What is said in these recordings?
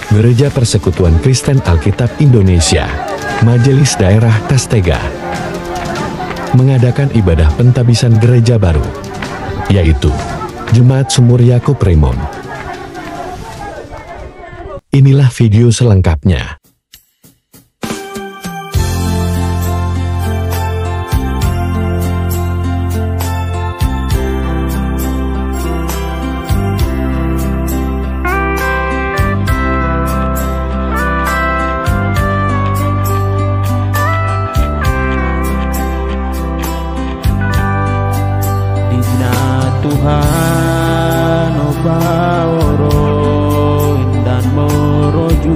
Gereja Persekutuan Kristen Alkitab Indonesia, Majelis Daerah Kastega, mengadakan ibadah pentabisan gereja baru, yaitu Jemaat Sumur Yakub Remon. Inilah video selengkapnya. Tuhan Obaoro dan Moroju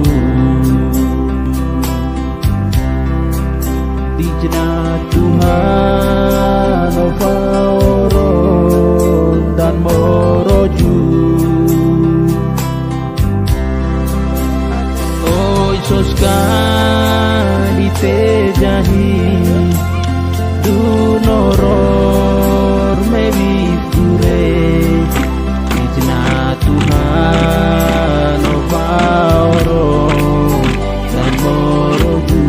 di jenah Tuhan Obaoro dan Moroju. Oh Yesus kali tejahi dunoror mebi Tuhan Obaoro dan Moroju.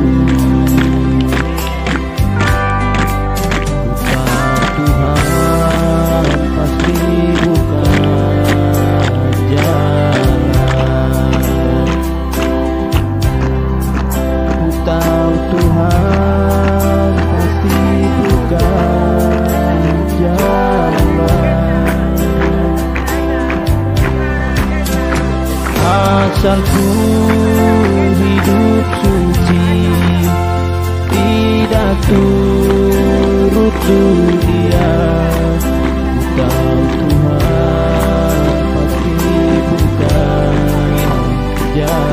Tuhan pasti buka jalan. Ku tahu Tuhan pasti buka jalan. Asal ku hidup suci, tidak turut dunia, ku tahu Tuhan pasti buka jalan.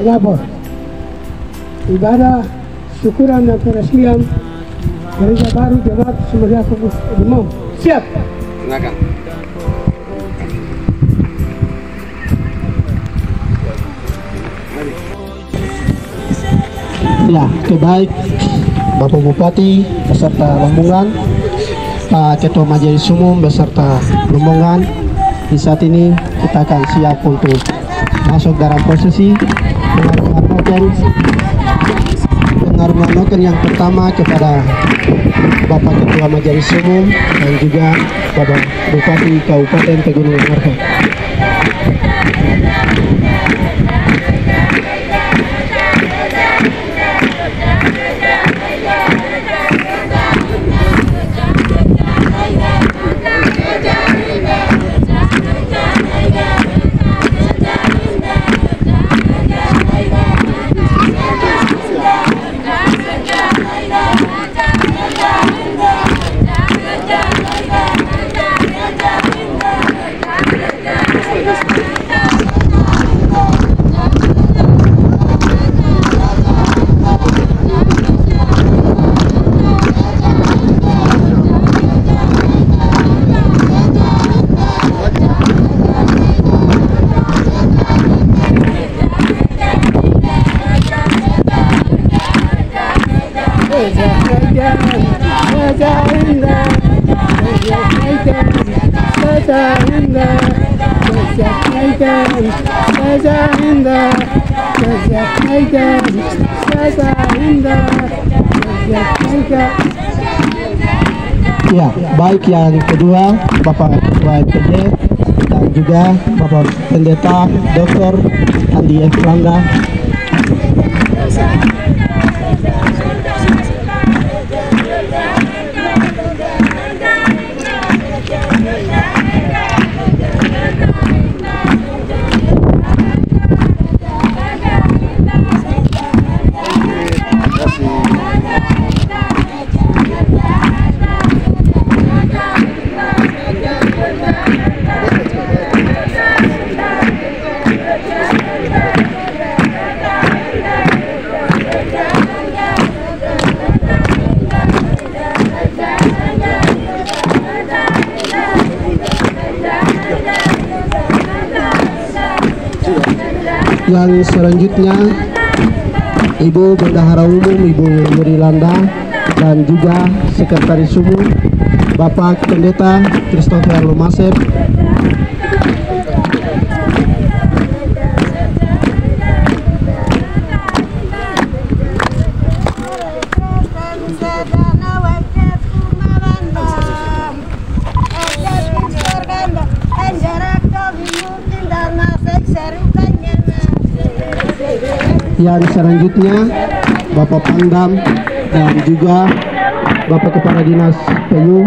Lapor ibadah syukuran dan peresmian gereja baru Jemaat Sumur Yakub Remon. Siap. Silakan. Ya, baik Bapak Bupati beserta rombongan, Pak Ketua Majelis Umum beserta rombongan. Di saat ini kita akan siap untuk masuk dalam prosesi pengaruh-pengaruh yang pertama kepada Bapak Ketua Majelis Umum dan juga Bapak Bupati Kabupaten Pegunungan Arfa. Ya, baik yang kedua Bapak Ketua MPD dan juga Bapak Pendeta Dr. Andi F. Rangga. Yang selanjutnya Ibu Bendahara Umum Ibu Yurilanda dan juga Sekretaris Umum Bapak Pendeta Christopher Lumasep. Yang selanjutnya Bapak Pangdam dan juga Bapak Kepala Dinas PU.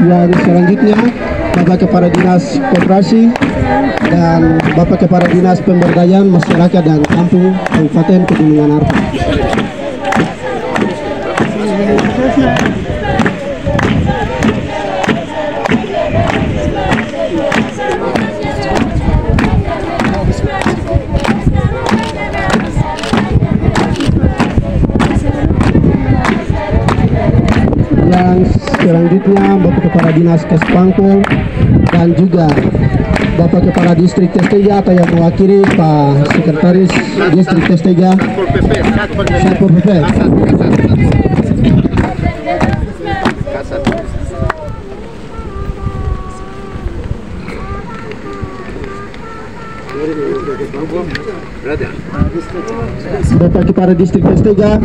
Yang selanjutnya Bapak Kepala Dinas Koperasi dan Bapak Kepala Dinas Pemberdayaan Masyarakat dan Kampung Kabupaten Pegunungan Arfak. Yang selanjutnya Bapak Kepala Dinas Kespangpol dan juga Bapak Kepala Distrik Testega atau yang mewakili Pak Sekretaris Distrik Testega Satpol PP. Bapak Kepala Distrik Testega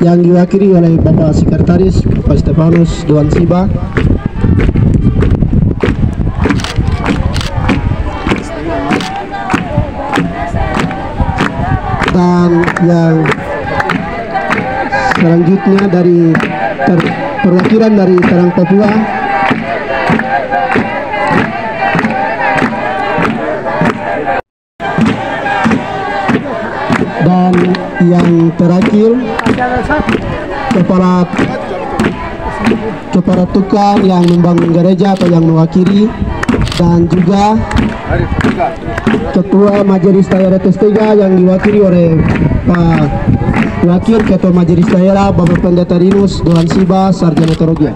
yang diwakili oleh Bapak Sekretaris Pak Stefanus Doan Siba. Dan yang selanjutnya dari perwakilan dari Terang Papua, dan yang terakhir kepala tukang yang membangun gereja atau yang mewakili, dan juga Ketua Majelis Daerah Testega yang diwakili oleh Pak Wakil Ketua Majelis Daerah Bapak Pendeta Rinus Doan Siba Sarjana Teologi.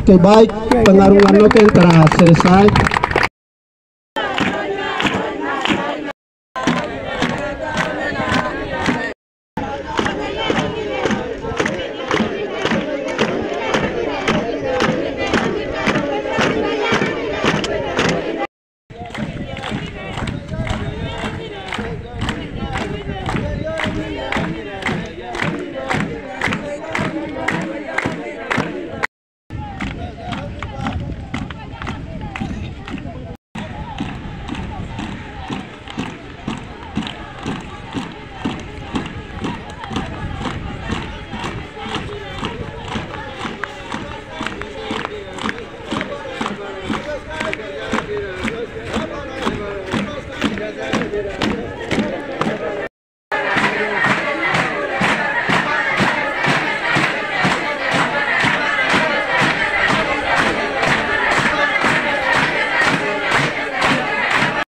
Oke, baik, pengarungan noken telah selesai.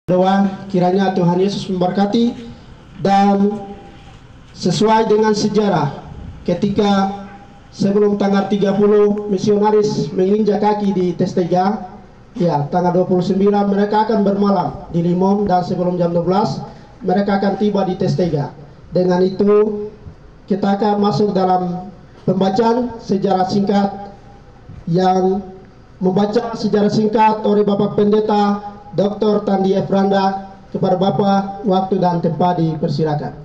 Doa kiranya Tuhan Yesus memberkati, dan sesuai dengan sejarah ketika sebelum tanggal 30 misionaris menginjak kaki di Testega, ya tanggal 29 mereka akan bermalam di Limon, dan sebelum jam 12 mereka akan tiba di Testega. Dengan itu kita akan masuk dalam pembacaan sejarah singkat yang membaca sejarah singkat oleh Bapak Pendeta Dr. Tandi Efranda. Kepada Bapak, waktu dan tempat dipersilakan.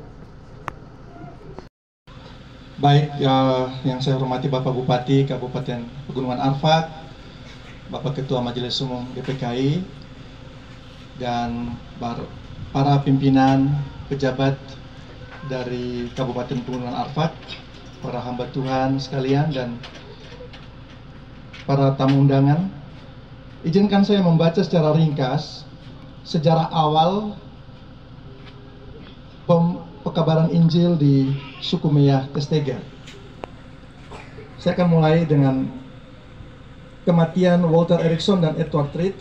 Baik, yang saya hormati Bapak Bupati Kabupaten Pegunungan Arfak, Bapak Ketua Majelis Umum GPKI, dan para pimpinan pejabat dari Kabupaten Pegunungan Arfak, para hamba Tuhan sekalian, dan para tamu undangan. Izinkan saya membaca secara ringkas sejarah awal pekabaran Injil di suku Meyah Testega. Saya akan mulai dengan kematian Walter Erikson dan Edward Reed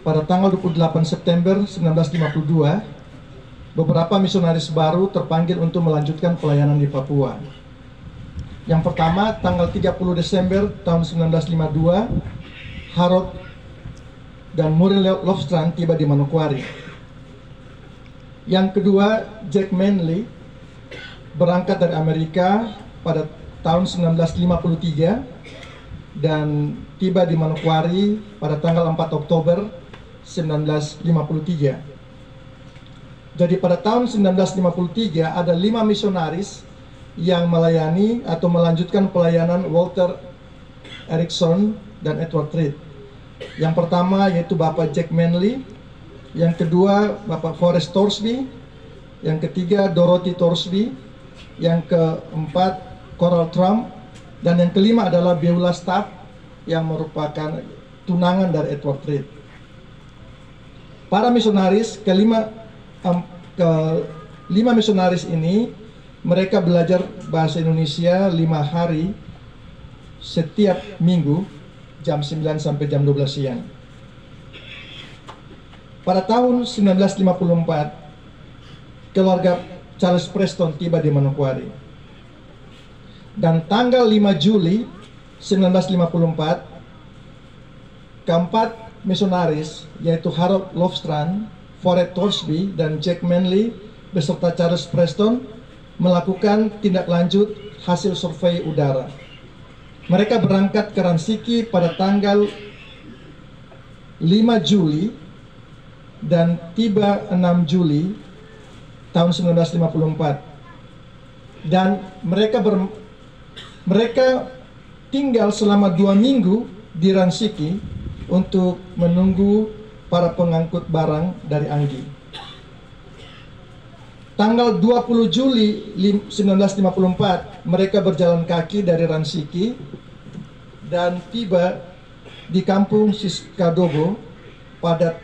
pada tanggal 28 September 1952. Beberapa misionaris baru terpanggil untuk melanjutkan pelayanan di Papua. Yang pertama, tanggal 30 Desember tahun 1952, Harold dan Murray Lofstrand tiba di Manokwari. Yang kedua, Jack Manley berangkat dari Amerika pada tahun 1953 dan tiba di Manokwari pada tanggal 4 Oktober 1953. Jadi pada tahun 1953 ada 5 misionaris yang melayani atau melanjutkan pelayanan Walter Erikson dan Edward Reed. Yang pertama yaitu Bapak Jack Manley, yang kedua Bapak Forrest Torsby, yang ketiga Dorothy Torsby, yang keempat Coral Trump, dan yang kelima adalah Beulah Staff yang merupakan tunangan dari Edward Reed. Para misionaris kelima misionaris ini mereka belajar bahasa Indonesia 5 hari setiap minggu jam 9 sampai jam 12 siang. Pada tahun 1954 keluarga Charles Preston tiba di Manokwari. Dan tanggal 5 Juli 1954 keempat misionaris yaitu Harold Lofstrand, Forrest Torsby, dan Jack Manley beserta Charles Preston melakukan tindak lanjut hasil survei udara. Mereka berangkat ke Ransiki pada tanggal 5 Juli dan tiba 6 Juli tahun 1954. Dan mereka tinggal selama 2 minggu di Ransiki untuk menunggu para pengangkut barang dari Anggi. Tanggal 20 Juli 1954 mereka berjalan kaki dari Ransiki dan tiba di kampung Siskadogo pada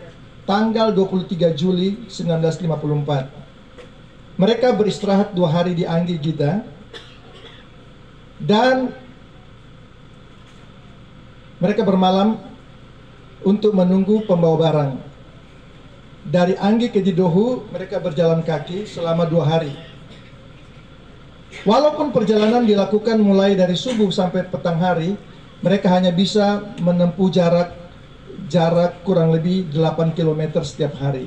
tanggal 23 Juli 1954. Mereka beristirahat 2 hari di Anggi Gita dan mereka bermalam untuk menunggu pembawa barang. Dari Anggi ke Didohu mereka berjalan kaki selama 2 hari. Walaupun perjalanan dilakukan mulai dari subuh sampai petang hari, mereka hanya bisa menempuh jarak kurang lebih 8 km setiap hari.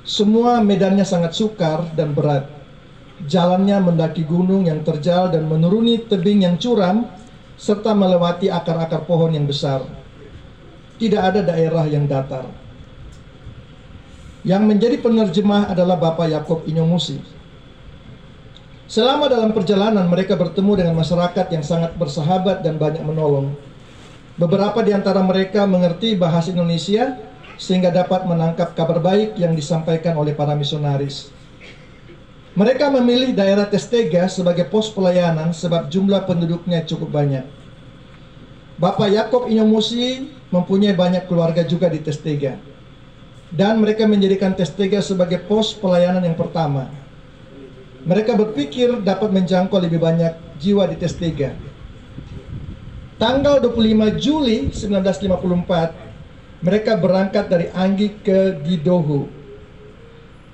Semua medannya sangat sukar dan berat. Jalannya mendaki gunung yang terjal dan menuruni tebing yang curam serta melewati akar-akar pohon yang besar. Tidak ada daerah yang datar. Yang menjadi penerjemah adalah Bapak Yakob Inyomusi. Selama dalam perjalanan mereka bertemu dengan masyarakat yang sangat bersahabat dan banyak menolong. Beberapa di antara mereka mengerti bahasa Indonesia sehingga dapat menangkap kabar baik yang disampaikan oleh para misionaris. Mereka memilih daerah Testega sebagai pos pelayanan sebab jumlah penduduknya cukup banyak. Bapak Yakob Inyomusi mempunyai banyak keluarga juga di Testega. Dan mereka menjadikan Testega sebagai pos pelayanan yang pertama. Mereka berpikir dapat menjangkau lebih banyak jiwa di Testega. Tanggal 25 Juli 1954, mereka berangkat dari Anggi ke Didohu.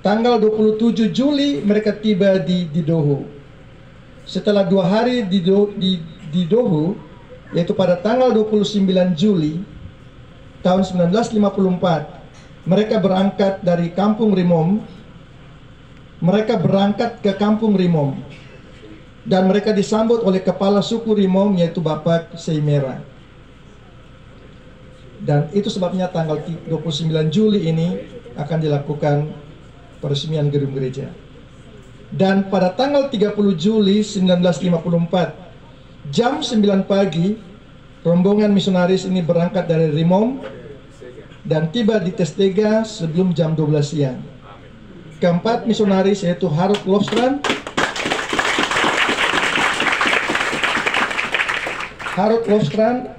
Tanggal 27 Juli mereka tiba di Didohu. Setelah 2 hari di Didohu, yaitu pada tanggal 29 Juli tahun 1954, mereka berangkat dari Kampung Rimom. Mereka berangkat ke Kampung Rimom dan mereka disambut oleh kepala suku Rimom yaitu Bapak Seimera. Dan itu sebabnya tanggal 29 Juli ini akan dilakukan peresmian gedung gereja. Dan pada tanggal 30 Juli 1954 jam 9 pagi rombongan misionaris ini berangkat dari Rimom dan tiba di Testega sebelum jam 12 siang. Keempat misionaris yaitu Harold Lofstrand,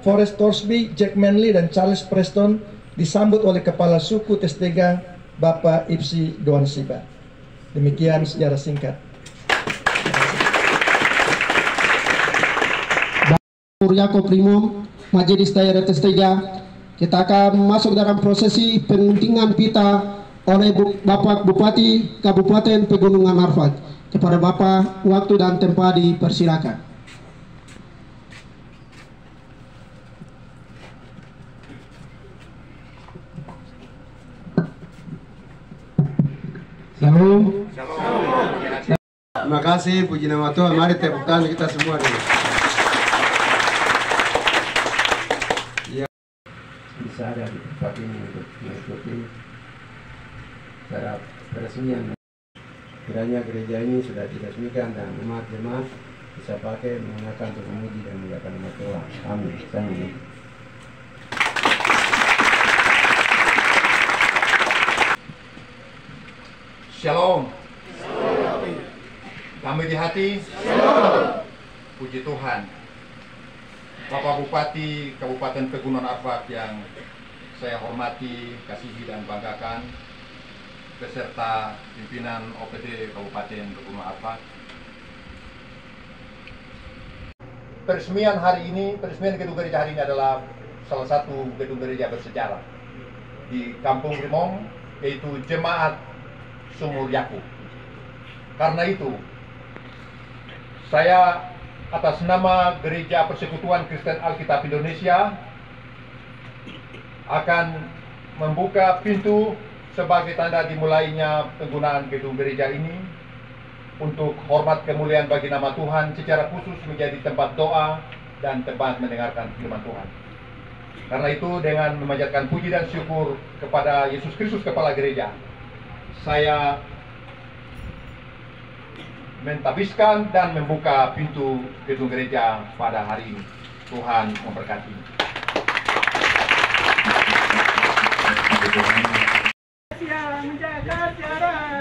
Forrest Torsby, Jack Manley, dan Charles Preston disambut oleh Kepala Suku Testega Bapak Ipsi Doan Siba. Demikian sejarah singkat. Suryako Primo, Majelis Daerah Testega, kita akan masuk dalam prosesi penguntingan pita oleh Bapak Bupati Kabupaten Pegunungan Arfak. Kepada Bapak, waktu dan tempat dipersilakan. Shalom. Terima kasih, puji nama Tuhan. Mari tepuk tangan kita semua dulu. Ya, bisa ada di tempat ini untuk mengikuti secara peresmian. Kiranya gereja ini sudah diresmikan dan jemaat-jemaat bisa pakai menggunakan untuk memuji dan memuliakan nama Tuhan. Amin. Amin. Shalom. Damai di hati. Shalom. Puji Tuhan. Bapak Bupati Kabupaten Pegunungan Arfak yang saya hormati, kasihi dan banggakan, beserta pimpinan OPD Kabupaten Pegunungan Arfak. Peresmian gedung gereja hari ini adalah salah satu gedung gereja bersejarah di Kampung Rimong, yaitu Jemaat Sumur Yaku. Karena itu, saya atas nama Gereja Persekutuan Kristen Alkitab Indonesia akan membuka pintu sebagai tanda dimulainya penggunaan gedung gereja ini untuk hormat kemuliaan bagi nama Tuhan, secara khusus menjadi tempat doa dan tempat mendengarkan firman Tuhan. Karena itu, dengan memanjatkan puji dan syukur kepada Yesus Kristus Kepala Gereja, saya mentabiskan dan membuka pintu gedung gereja pada hari ini. Tuhan memberkati. Menjaga jarak.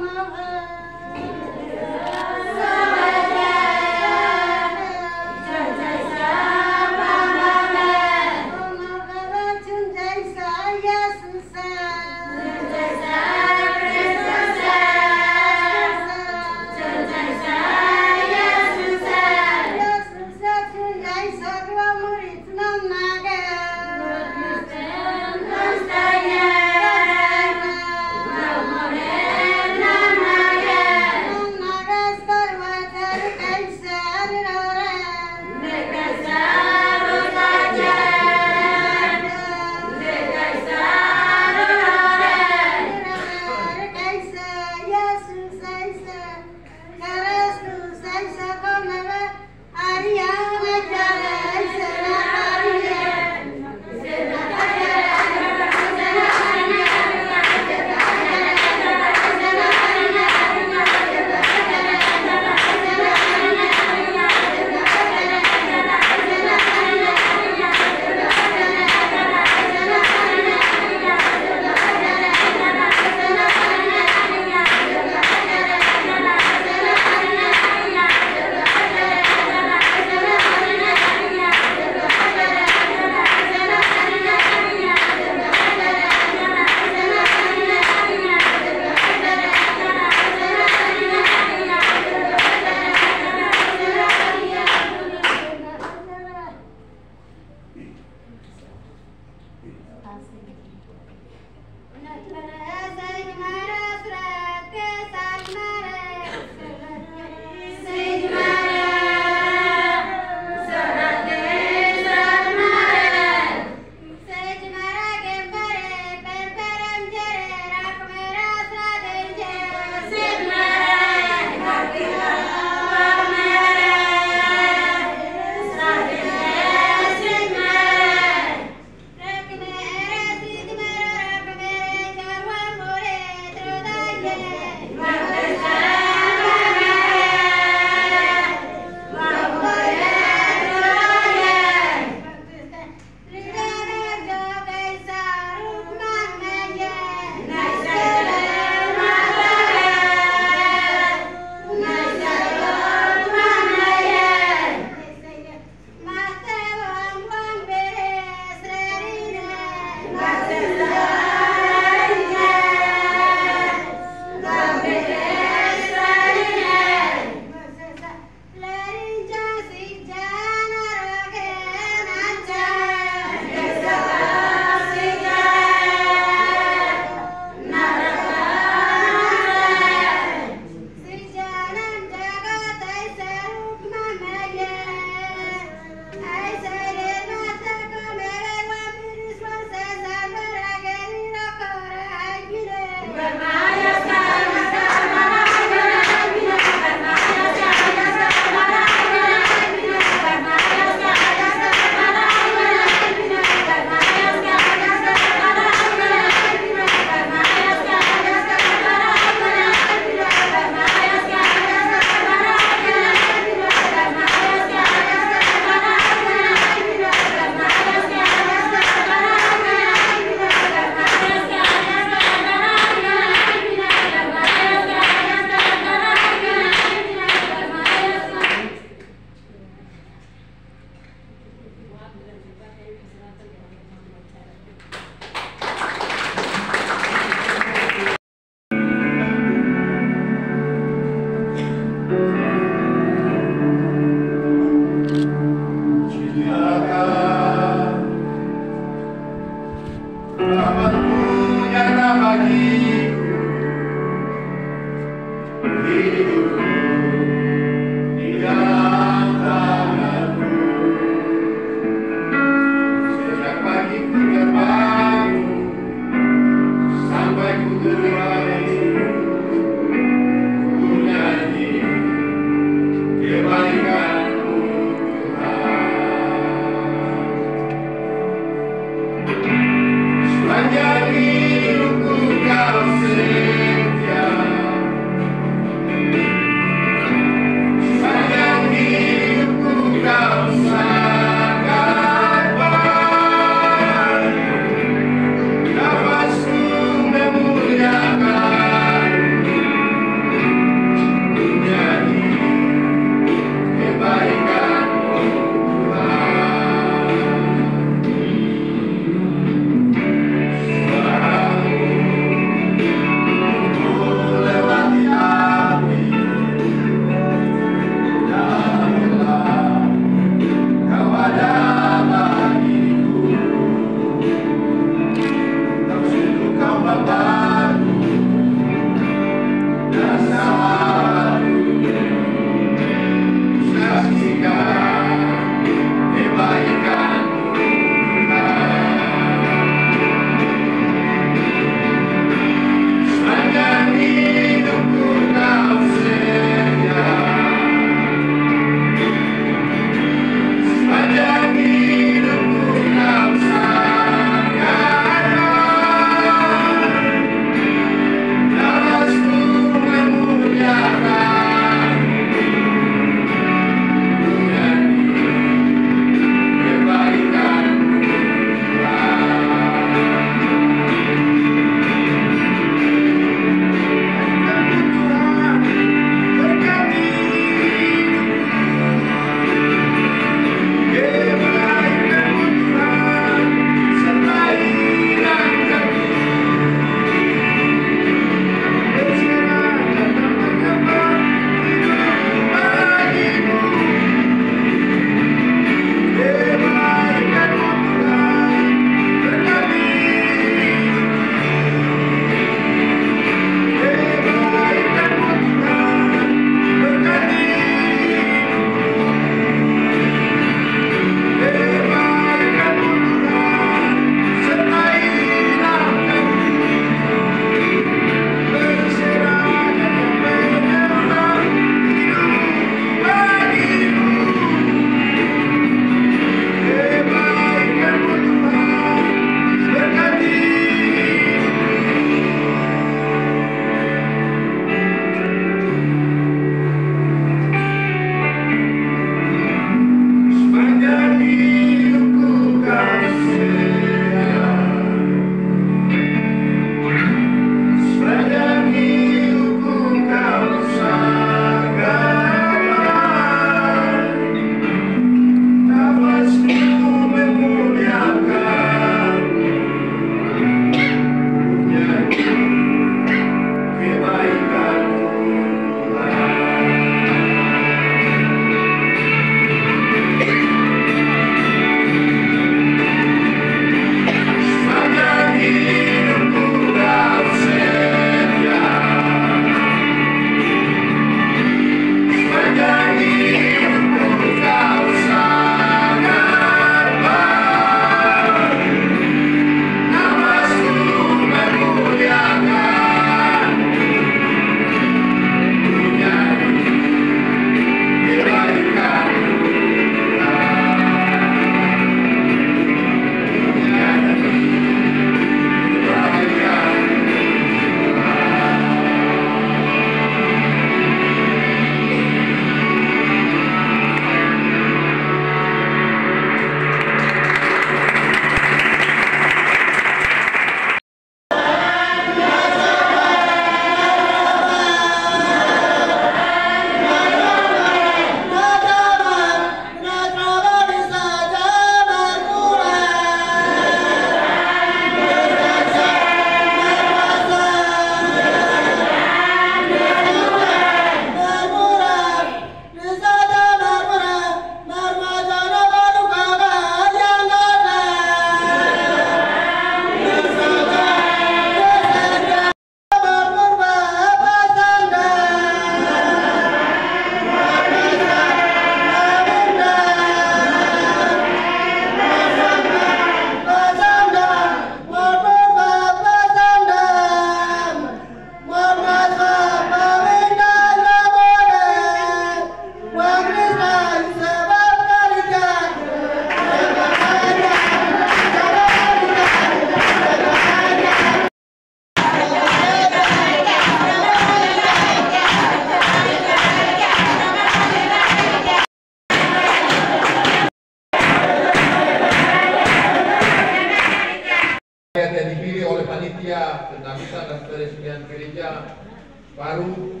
Baru,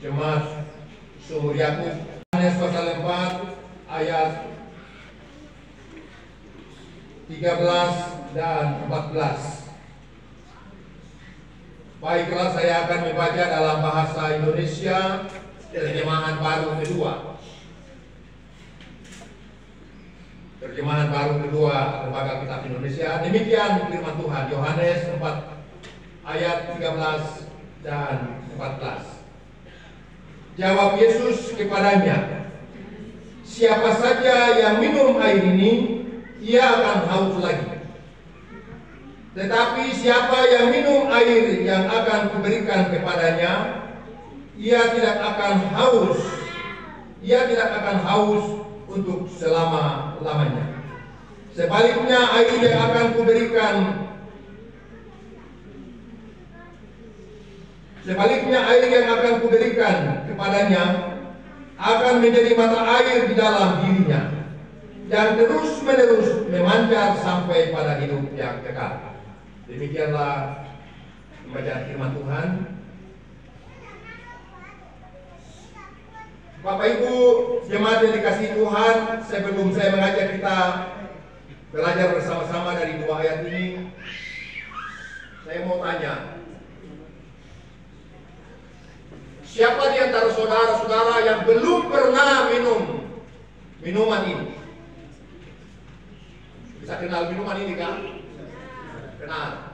Jemaat Sumur Yakub, Yohanes pasal 4 ayat 13 dan 14. Baiklah, saya akan membaca dalam bahasa Indonesia terjemahan baru kedua. Terjemahan baru kedua Lembaga Kitab Indonesia. Demikian firman Tuhan, Yohanes 4 ayat 13 dan 14. Jawab Yesus kepadanya, siapa saja yang minum air ini, ia akan haus lagi. Tetapi siapa yang minum air yang akan kuberikan kepadanya, ia tidak akan haus. Ia tidak akan haus untuk selama-lamanya. Sebaliknya air yang akan kuberikan kepadanya akan menjadi mata air di dalam dirinya dan terus-menerus memancar sampai pada hidup yang kekal. Demikianlah pembacaan firman Tuhan. Bapak Ibu jemaat yang dikasihi Tuhan, sebelum saya mengajak kita belajar bersama-sama dari dua ayat ini, saya mau tanya, siapa di antara saudara-saudara yang belum pernah minum minuman ini? Bisa kenal minuman ini kan? Kenal.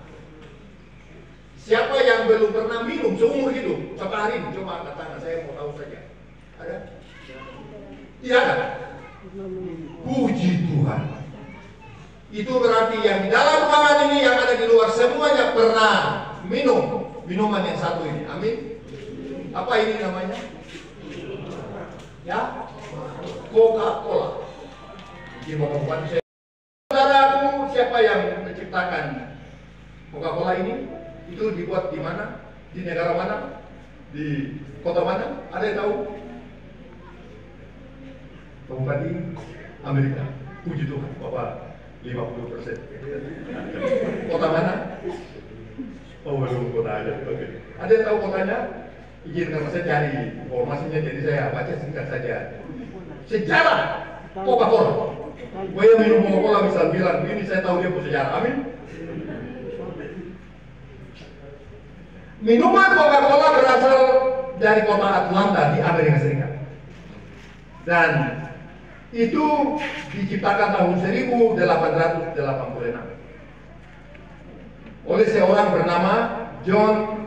Siapa yang belum pernah minum seumur hidup sampai hari ini? Coba angkat tangan, saya mau tahu saja. Ada? Tidak ada. Puji Tuhan. Itu berarti yang di dalam ruangan ini, yang ada di luar, semuanya pernah minum minuman yang satu ini. Amin. Apa ini namanya? Ya, Coca-Cola. Mungkin Bapak-Bapak saya. Saudaraku, siapa yang menciptakan Coca-Cola ini? Itu dibuat di mana? Di negara mana? Di kota mana? Ada yang tahu? Bapak di Amerika. Puji Tuhan, Bapak 50%. Kota mana? Oh, belum kota aja. Oke. Ada yang tahu kotanya? Izinkan saya cari informasinya, jadi saya baca singkat saja. Sejarah Coca-Cola. Gue yang minum Coca-Cola bisa bilang, ini saya tahu dia punya sejarah. Amin. Minuman Coca-Cola berasal dari kota Atlanta di Amerika Serikat. Dan itu diciptakan tahun 1886 oleh seorang bernama John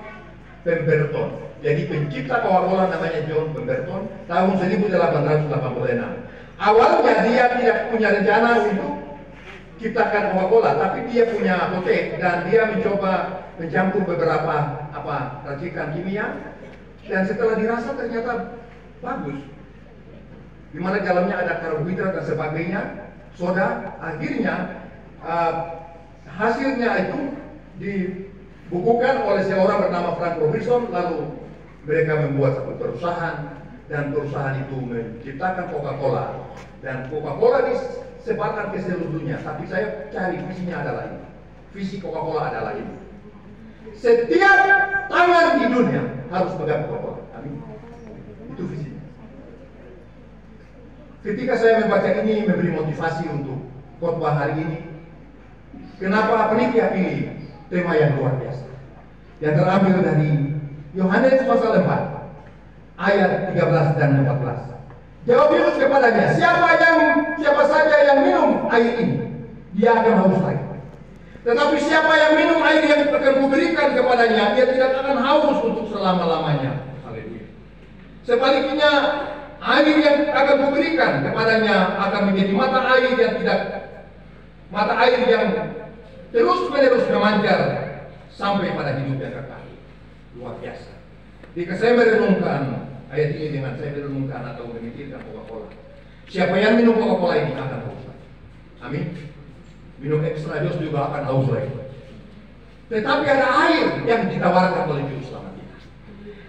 Pemberton. Jadi pencipta Coca-Cola namanya John Pemberton tahun 1886. Awalnya dia tidak punya rencana untuk ciptakan Coca-Cola, tapi dia punya apotek dan dia mencoba mencampur beberapa racikan kimia, dan setelah dirasa ternyata bagus. Di mana dalamnya ada karbohidrat dan sebagainya, soda. Akhirnya hasilnya itu dibukukan oleh seorang bernama Frank Robinson. Lalu mereka membuat satu perusahaan, dan perusahaan itu menciptakan Coca-Cola, dan Coca-Cola disebarkan ke seluruh dunia. Tapi saya cari visinya adalah ini. Visi Coca-Cola adalah ini. Setiap tangan di dunia harus pegang Coca-Cola. Amin. Itu visinya. Ketika saya membaca ini, memberi motivasi untuk khotbah hari ini. Kenapa panitia pilih tema yang luar biasa? Yang terambil dari Yohanes pasal 4 ayat 13 dan 14. Jawab Yesus kepadanya, siapa saja yang minum air ini, dia akan haus lagi. Tetapi siapa yang minum air yang akan kuberikan kepadanya, dia tidak akan haus untuk selama-lamanya. Haleluya. Sebaliknya, air yang akan kuberikan kepadanya akan menjadi mata air yang terus-menerus memancar sampai pada hidup yang kekal. Luar biasa. Jika saya merenungkan ayat ini dengan saya merenungkan atau memikirkan Coca-Cola, siapa yang minum Coca-Cola ini akan haus lagi. Amin. Minum ekstra jos juga akan haus lagi. Tetapi ada air yang ditawarkan oleh Juru Selamat kita.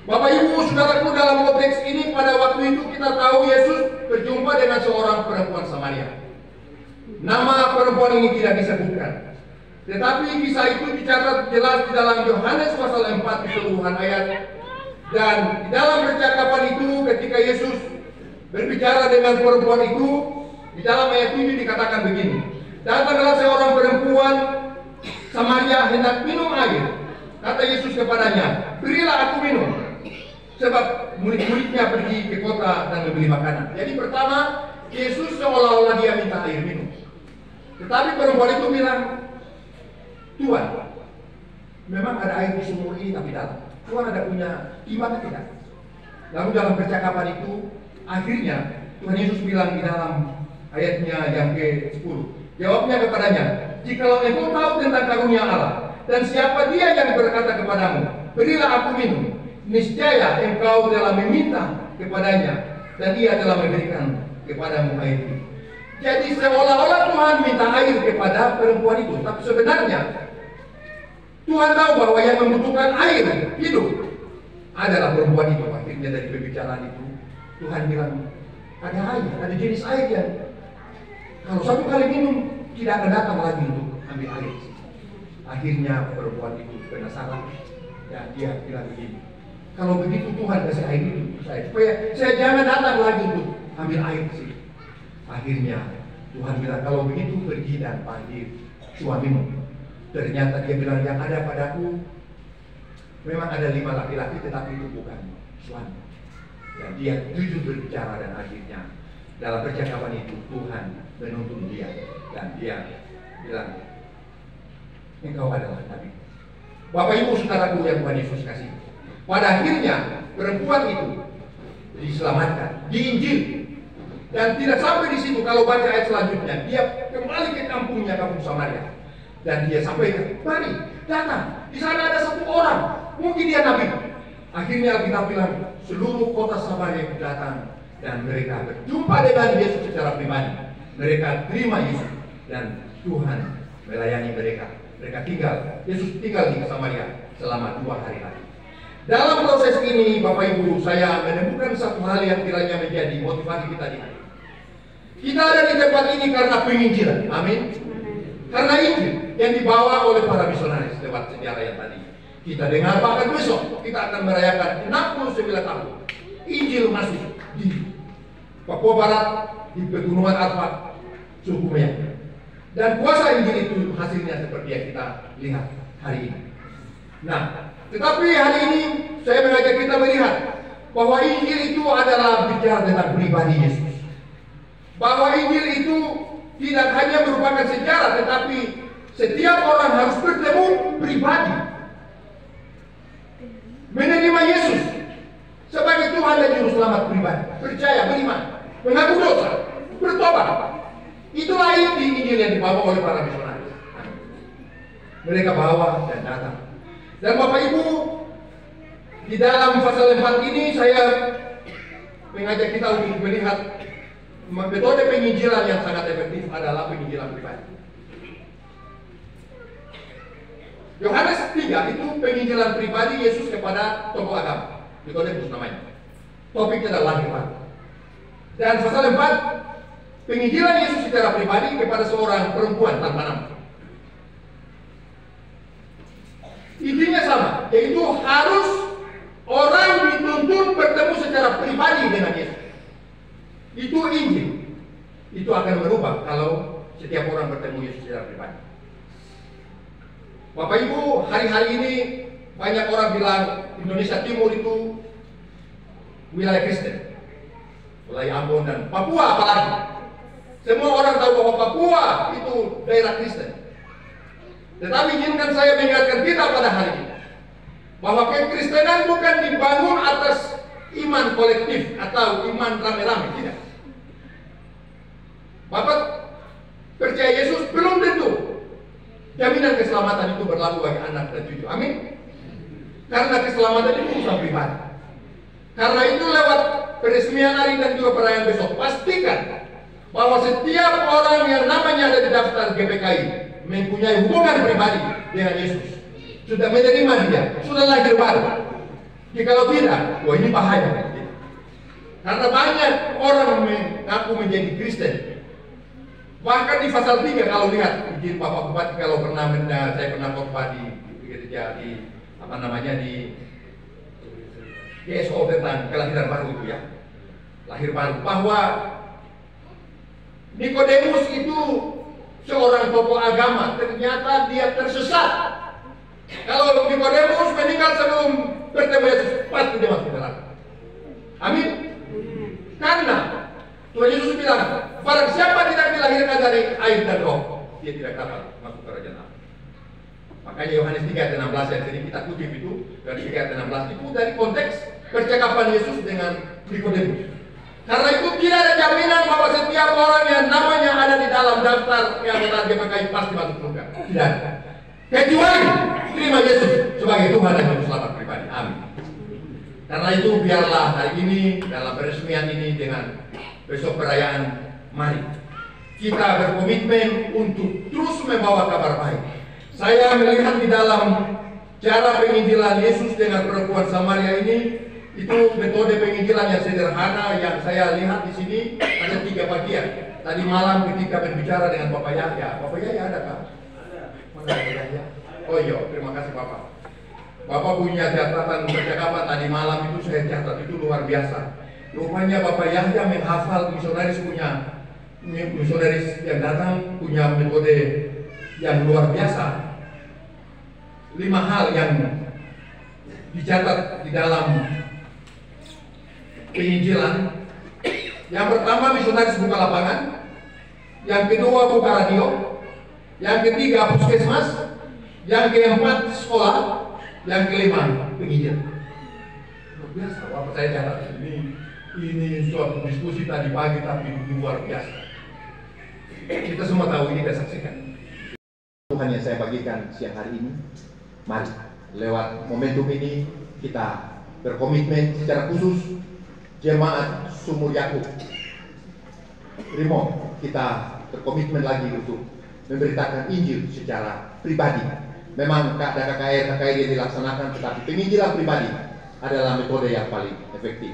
Bapak Ibu Saudaraku, dalam konteks ini pada waktu itu kita tahu Yesus berjumpa dengan seorang perempuan Samaria. Nama perempuan ini tidak disebutkan. Tetapi kisah itu dicatat jelas di dalam Yohanes pasal 4 keseluruhan ayat. Dan di dalam percakapan itu ketika Yesus berbicara dengan perempuan itu, di dalam ayat 7 dikatakan begini. Datanglah seorang perempuan Samaria hendak minum air. Kata Yesus kepadanya, berilah aku minum. Sebab murid-muridnya pergi ke kota dan membeli makanan. Jadi pertama, Yesus seolah-olah dia minta air minum. Tetapi perempuan itu bilang, Tuhan, memang ada air di sumur ini tapi dalam. Tuhan ada punya iman tidak? Lalu dalam percakapan itu, akhirnya Tuhan Yesus bilang di dalam ayatnya yang ke-10. Jawabnya kepadanya, jikalau engkau tahu tentang karunia Allah, dan siapa dia yang berkata kepadamu, berilah aku minum, niscaya engkau telah meminta kepadanya, dan ia telah memberikan kepadamu air itu. Jadi seolah-olah Tuhan minta air kepada perempuan itu, tapi sebenarnya Tuhan tahu bahwa yang membutuhkan air hidup adalah perempuan itu. Akhirnya dari pembicaraan itu Tuhan bilang, ada air, ada jenis air yang kalau satu kali minum tidak akan datang lagi untuk ambil air. Akhirnya perempuan itu penasaran dan dia bilang begini, kalau begitu Tuhan kasih air itu saya, supaya saya jangan datang lagi untuk ambil air di sini. Akhirnya Tuhan bilang, kalau begitu pergi dan panggil suamimu. Ternyata dia bilang, yang ada padaku memang ada 5 laki-laki, tetapi itu bukan suami. Dan dia jujur berbicara, dan akhirnya dalam percakapan itu Tuhan menuntun dia, dan dia bilang, engkau adalah nabi. Bapak Ibu saudaraku yang Tuhan Yesus kasih, pada akhirnya perempuan itu diselamatkan, diinjil. Dan tidak sampai di situ, kalau baca ayat selanjutnya, dia kembali ke kampungnya, kampung Samaria. Dan dia sampaikan, mari datang, di sana ada satu orang, mungkin dia nabi. Akhirnya kita bilang, seluruh kota Samaria datang, dan mereka berjumpa dengan Yesus secara pribadi. Mereka terima Yesus, dan Tuhan melayani mereka. Mereka tinggal, Yesus tinggal di Samaria selama 2 hari lagi. Dalam proses ini, Bapak Ibu, saya menemukan satu hal yang kiranya menjadi motivasi kita di hari. Kita ada di tempat ini karena penginjilan, amin. Karena Injil yang dibawa oleh para misionaris lewat sejarah yang tadi kita dengar. Bahkan besok kita akan merayakan 69 tahun Injil masuk di Papua Barat, di Pegunungan Arfak, suku Maya. Dan kuasa Injil itu hasilnya seperti yang kita lihat hari ini. Nah, tetapi hari ini saya mengajak kita melihat bahwa Injil itu adalah bicara tentang pribadi Yesus. Bahwa Injil itu tidak hanya merupakan sejarah, tetapi setiap orang harus bertemu pribadi, menerima Yesus sebagai Tuhan dan Juru Selamat pribadi, percaya, beriman, mengaku dosa, bertobat. Itulah inti Injil yang dibawa oleh para misionaris. Mereka bawa dan datang. Dan Bapak Ibu, di dalam pasal 4 ini saya mengajak kita untuk melihat metode penginjilan yang sangat efektif adalah penginjilan pribadi. Yohanes 3 itu penginjilan pribadi Yesus kepada tokoh agama, Nikodemus namanya. Topiknya adalah lahir baru. Dan pasal 4, penginjilan Yesus secara pribadi kepada seorang perempuan tanpa nama. Intinya sama, yaitu harus orang dituntun bertemu secara pribadi dengan Yesus. Itu Injil. Itu akan berubah kalau setiap orang bertemu Yesus secara pribadi. Bapak Ibu, hari-hari ini banyak orang bilang Indonesia Timur itu wilayah Kristen, wilayah Ambon dan Papua apalagi. Semua orang tahu bahwa Papua itu daerah Kristen. Tetapi izinkan saya mengingatkan kita pada hari ini bahwa kekristenan bukan dibangun atas iman kolektif atau iman rame-rame, tidak. Bapak percaya Yesus belum tentu jaminan keselamatan itu berlaku bagi anak dan cucu, amin. Karena keselamatan itu urusan pribadi. Karena itu lewat peresmian hari dan juga perayaan besok, pastikan bahwa setiap orang yang namanya ada di daftar GPKI mempunyai hubungan pribadi dengan Yesus, sudah menerima dia, sudah lahir baru. Jikalau tidak, wah ini bahaya. Karena banyak orang mengaku menjadi Kristen, Bahkan di pasal 3 kalau lihat, izin Bapak Bupati kalau pernah mendengar, saya pernah khotbah di gereja di GSO tentang kelahiran baru itu ya, lahir baru, bahwa Nikodemus itu seorang tokoh agama, ternyata dia tersesat. Kalau Nikodemus meninggal sebelum bertemu Yesus, pasti dia masuk neraka. Amin. Karena Tuhan Yesus bilang, barang siapa tidak dilahirkan dari air dan roh, dia tidak dapat masuk kerajaan Allah. Makanya Yohanes 3:16 yang sering kita kutip itu, dari 3:16 itu dari konteks percakapan Yesus dengan Nikodemus. Karena itu tidak ada jaminan bahwa setiap orang yang namanya ada di dalam daftar keanggotaan GPKI pasti masuk surga. Tidak. Kecuali terima Yesus sebagai Tuhan dan Juru Selamat pribadi. Amin. Karena itu biarlah hari ini dalam peresmian ini dengan besok perayaan, mari kita berkomitmen untuk terus membawa kabar baik. Saya melihat di dalam cara penginjilan Yesus dengan perempuan Samaria ini, itu metode penginjilan yang sederhana yang saya lihat di sini ada 3 bagian. Tadi malam ketika berbicara dengan Bapak Yahya ada kan? Mana Bapak Yahya? Oh iya, terima kasih Bapak. Bapak punya catatan percakapan tadi malam itu saya catat, itu luar biasa. Rupanya Bapak Yahya menghafal misionaris yang datang punya metode yang luar biasa. 5 hal yang dicatat di dalam penginjilan. Yang pertama, misionaris buka lapangan. Yang kedua, buka radio. Yang ketiga, puskesmas. Yang keempat, sekolah. Yang kelima, penginjil. Luar biasa, Bapak saya catat ini suatu diskusi tadi pagi tapi luar biasa. Kita semua tahu ini, kita saksikan. Tuhan yang saya bagikan siang hari ini, mari lewat momentum ini kita berkomitmen secara khusus Jemaat Sumur Yakub Rimo, kita berkomitmen lagi untuk memberitakan Injil secara pribadi. Memang ada KKR yang dilaksanakan, tetapi penginjilan pribadi adalah metode yang paling efektif.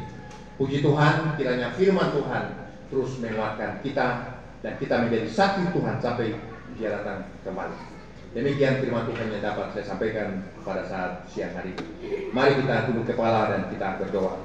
Puji Tuhan, kiranya firman Tuhan terus menguatkan kita dan kita menjadi saksi Tuhan sampai Dia datang kembali. Demikian firman Tuhan yang dapat saya sampaikan pada saat siang hari ini. Mari kita tunduk kepala dan kita berdoa.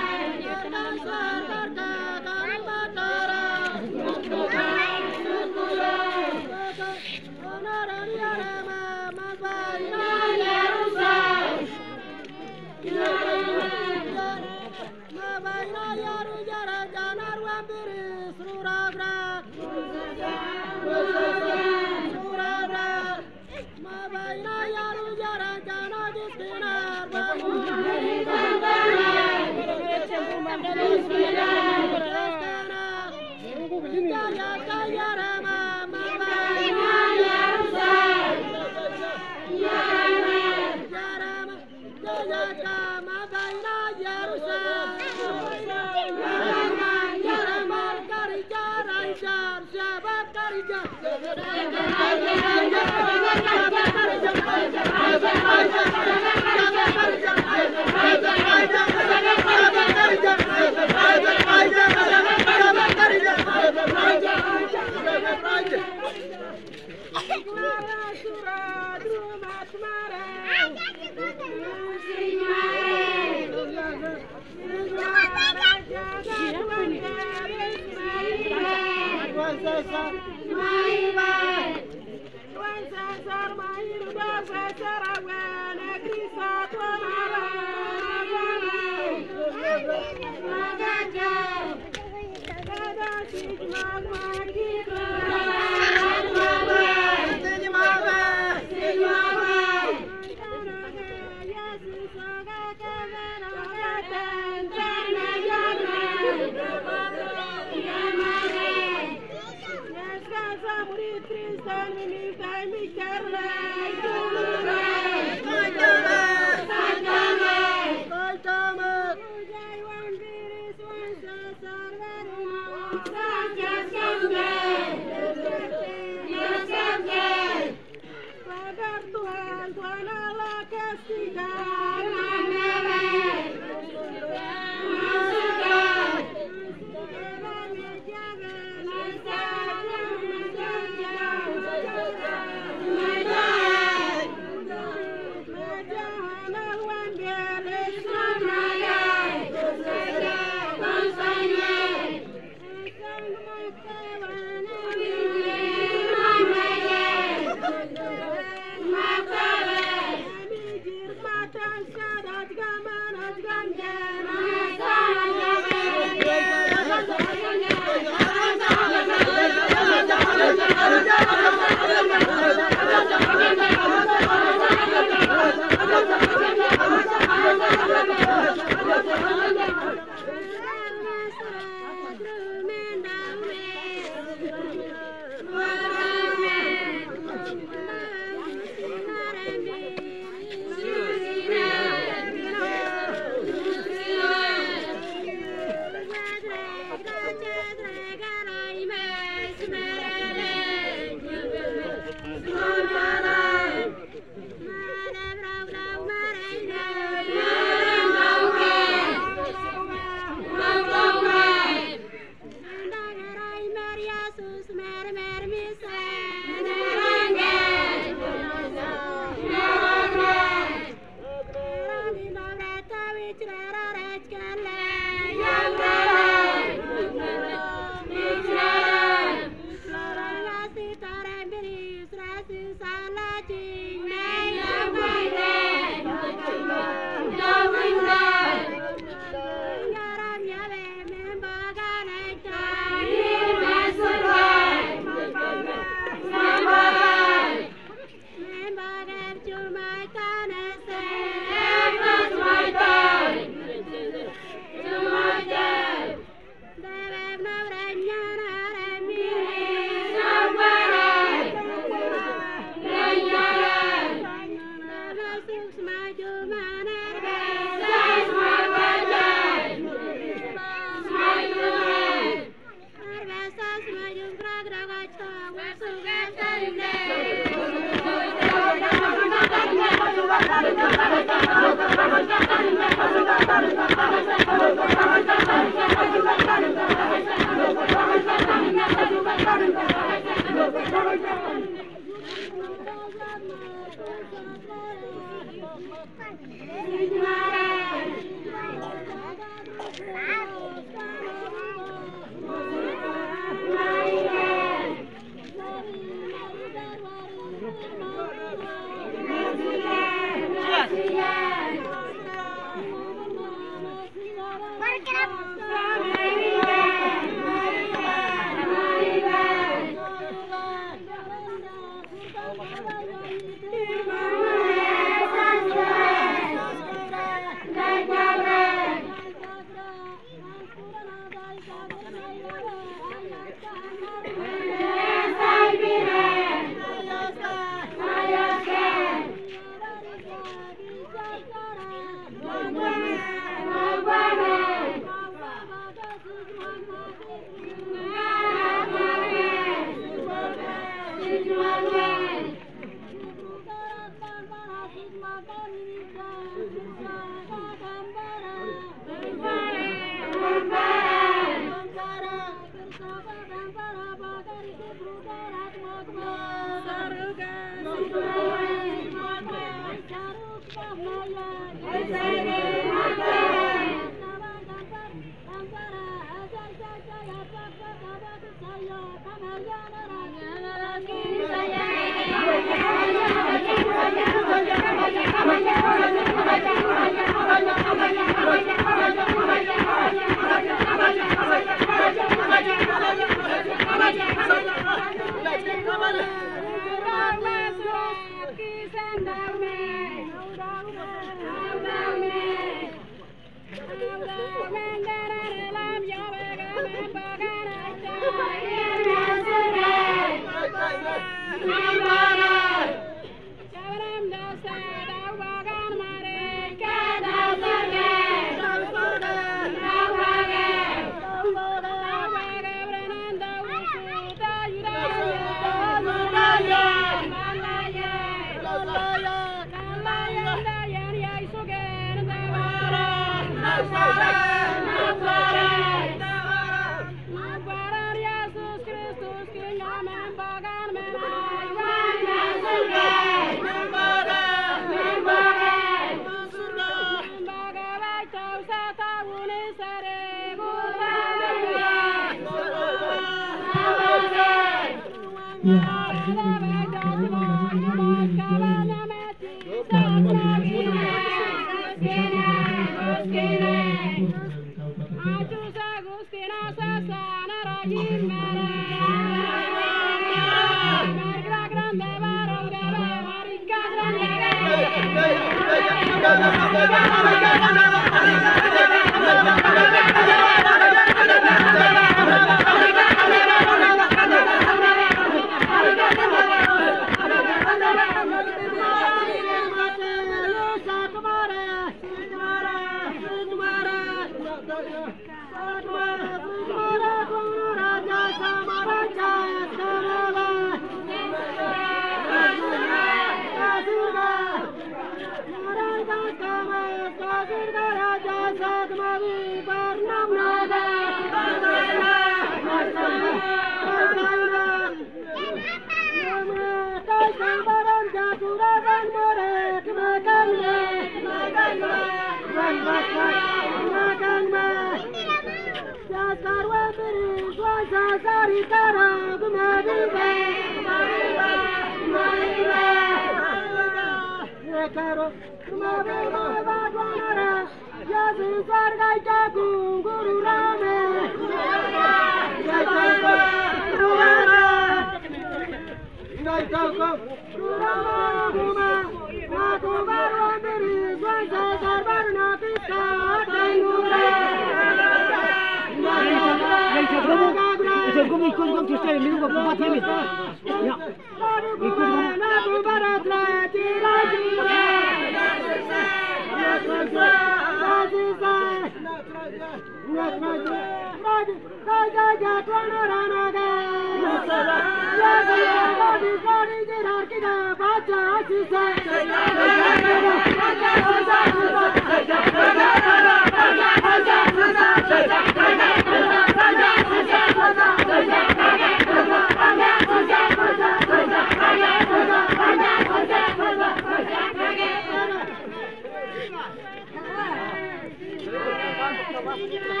Terima kasih.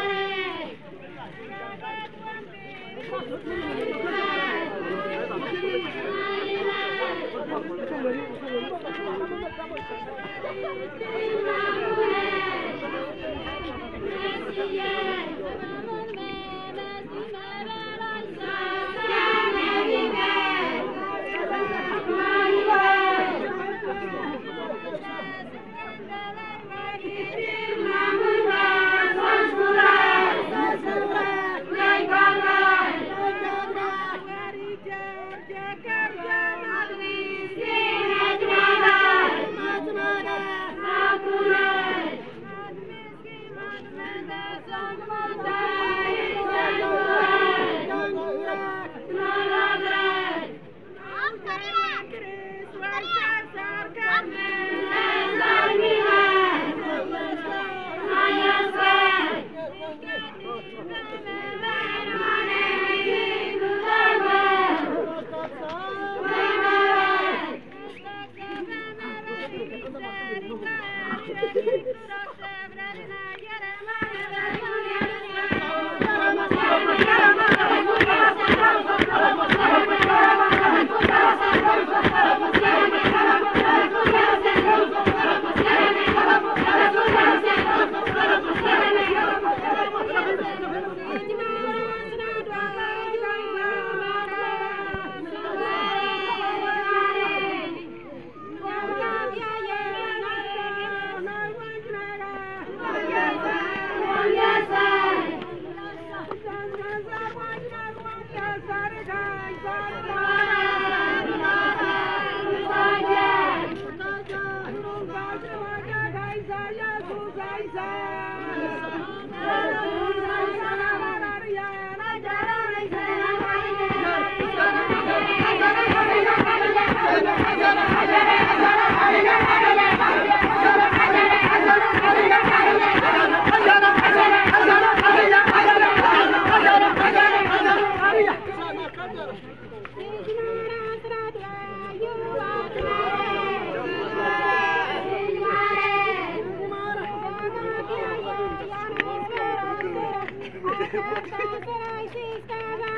Será